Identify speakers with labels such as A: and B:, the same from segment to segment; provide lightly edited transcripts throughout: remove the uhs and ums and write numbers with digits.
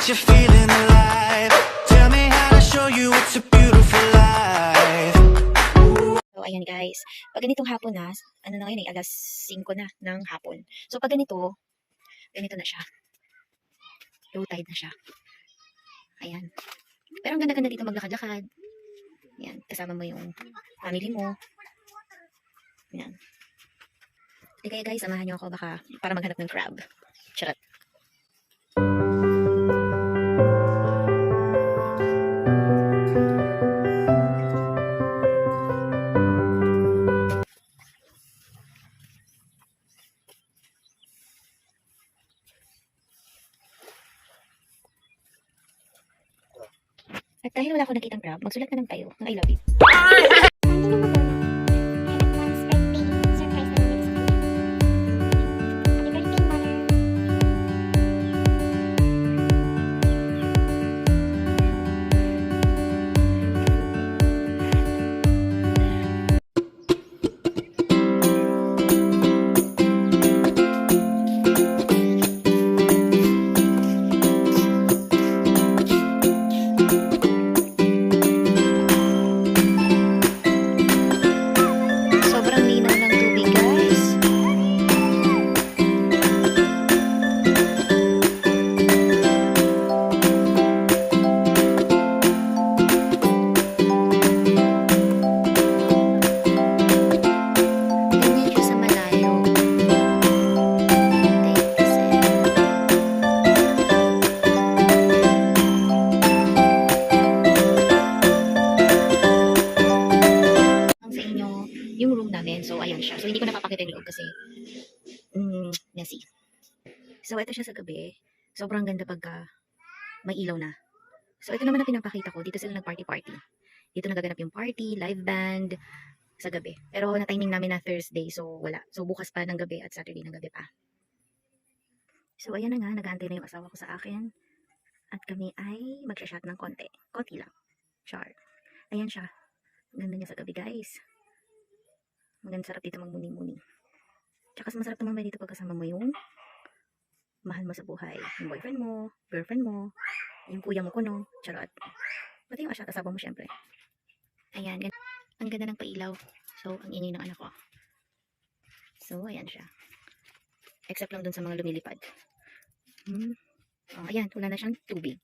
A: you're feeling alive. Tell me how to show you it's a beautiful life.
B: So, ayan guys. Pag ganitong hapon na, ano na ngayon alas 5 na ng hapon. So, pag ganito na siya. Low tide na siya. Ayan. Pero ang ganda-ganda dito maglakad-lakad. Ayan. Kasama mo yung family mo. Ayan. Di kaya guys, samahan nyo ako baka para maghanap ng crab. Charot. At dahil wala akong nakitang crab, magsulat na lang tayo ng I love you. Sobrang linaw ng tubig guys. Ganyan siya sa malayo. Sa inyo yung room namin. So, ayan siya. So, hindi ko napapakita yung loob kasi messy. So, ito siya sa gabi. Sobrang ganda pagka may ilaw na. So, ito naman ang pinapakita ko. Dito sila nag-party-party. Dito nagaganap yung party, live band, sa gabi. Pero na-timing namin na Thursday, so wala. So, bukas pa ng gabi at Saturday ng gabi pa. So, ayan na nga. Nag-aantay na yung asawa ko sa akin. At kami ay magsha-shot ng konti. Konti lang. Char. Ayan siya. Ang ganda niya sa gabi, guys. Maganda, sarap dito magmuni-muni. Tsaka masarap tumambay dito pagkasama mo yung mahal mo sa buhay. Yung boyfriend mo, girlfriend mo, yung kuya mo kuno, charot. Pati yung asyata, asawa mo syempre. Ayan, ang ganda ng pailaw. So, ang ingay ng anak ko. So, ayan siya. Except lang dun sa mga lumilipad. Oh, ayan, wala na siyang tubig.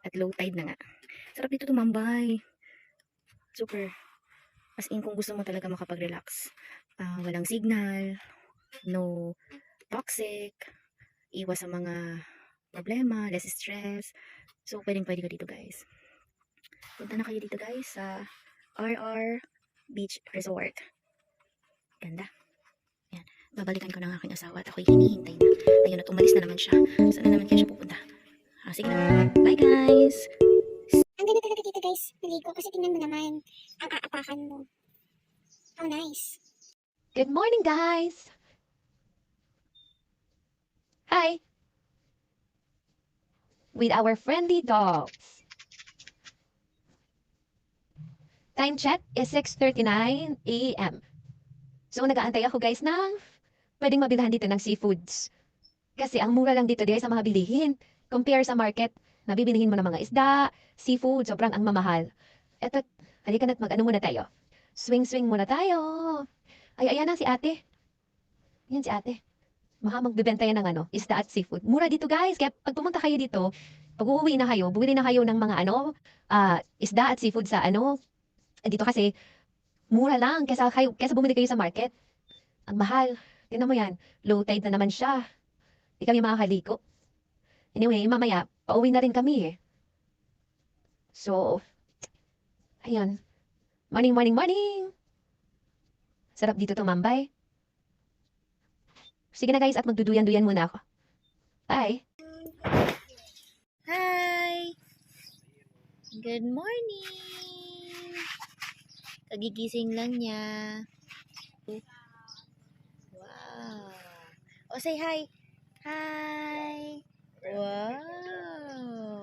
B: At low tide na nga. Sarap dito tumambay. Super. As in, kung gusto mo talaga makapag-relax, walang signal, no toxic, iwas sa mga problema, less stress. So, pwede ka dito guys. Punta na kayo dito guys sa RR Beach Resort. Ganda. Yan. Babalikan ko ng aking asawa at ako'y hinihintay na. Ayun at umalis na naman siya. Saan na naman kaya siya pupunta? Sige na. Bye guys!
C: Ang ganda talaga dito guys, maligo kasi tingnan mo naman ang aapakan mo. How nice.
D: Good morning, guys! Hi! With our friendly dogs. Time check is 6:39 a.m. So, nag-aantay ako guys ng pwedeng mabilhan dito ng seafoods. Kasi ang mura lang dito guys sa mga bilihin. Compare sa market, nabibilihin mo ng mga isda, seafood, sobrang ang mamahal. Eto, halika na't mag-ano muna tayo. Swing-swing muna tayo. Ay, ayan na si ate. Yan si ate. Baka magbibenta yan ng isda at seafood. Mura dito guys. Kaya pag pumunta kayo dito, pag uuwi na kayo, bumili na kayo ng mga isda at seafood sa dito kasi mura lang kaysa bumili kayo sa market. Ang mahal. Tingnan mo yan. Low tide na naman siya. Di kami makakaliko. Anyway, mamaya, pauwi na rin kami eh. So, ayan. Morning, morning, morning! Sarap dito tumambay. Sige na guys, at magduduyan-duyan muna ako. Bye!
B: Hi! Good morning! Kagigising lang niya. Wow! O, say hi! Hi! Wow!